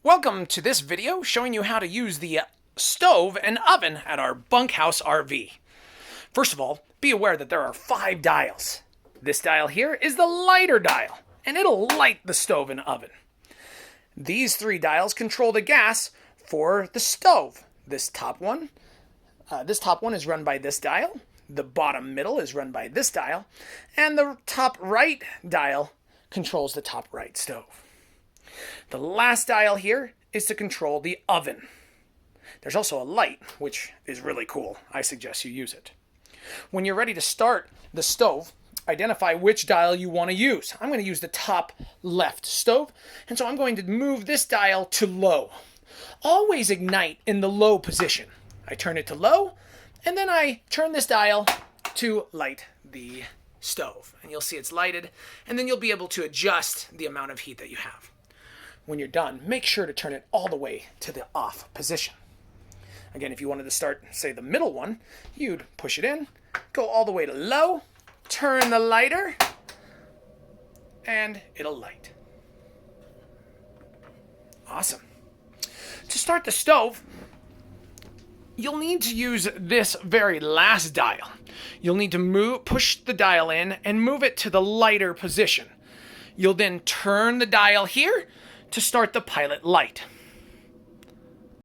Welcome to this video showing you how to use the stove and oven at our bunkhouse RV. First of all, be aware that there are 5 dials. This dial here is the lighter dial, and it'll light the stove and oven. These 3 dials control the gas for the stove. This top one is run by this dial, the bottom middle is run by this dial, and the top right dial controls the top right stove. The last dial here is to control the oven. There's also a light, which is really cool. I suggest you use it. When you're ready to start the stove, identify which dial you want to use. I'm going to use the top left stove, and so I'm going to move this dial to low. Always ignite in the low position. I turn it to low, and then I turn this dial to light the stove. And you'll see it's lighted, and then you'll be able to adjust the amount of heat that you have. When you're done, make sure to turn it all the way to the off position. Again, if you wanted to start, say, the middle one, you'd push it in, go all the way to low, turn the lighter, and it'll light. Awesome. To start the stove, you'll need to use this very last dial. You'll need to push the dial in and move it to the lighter position. You'll then turn the dial here to start the pilot light.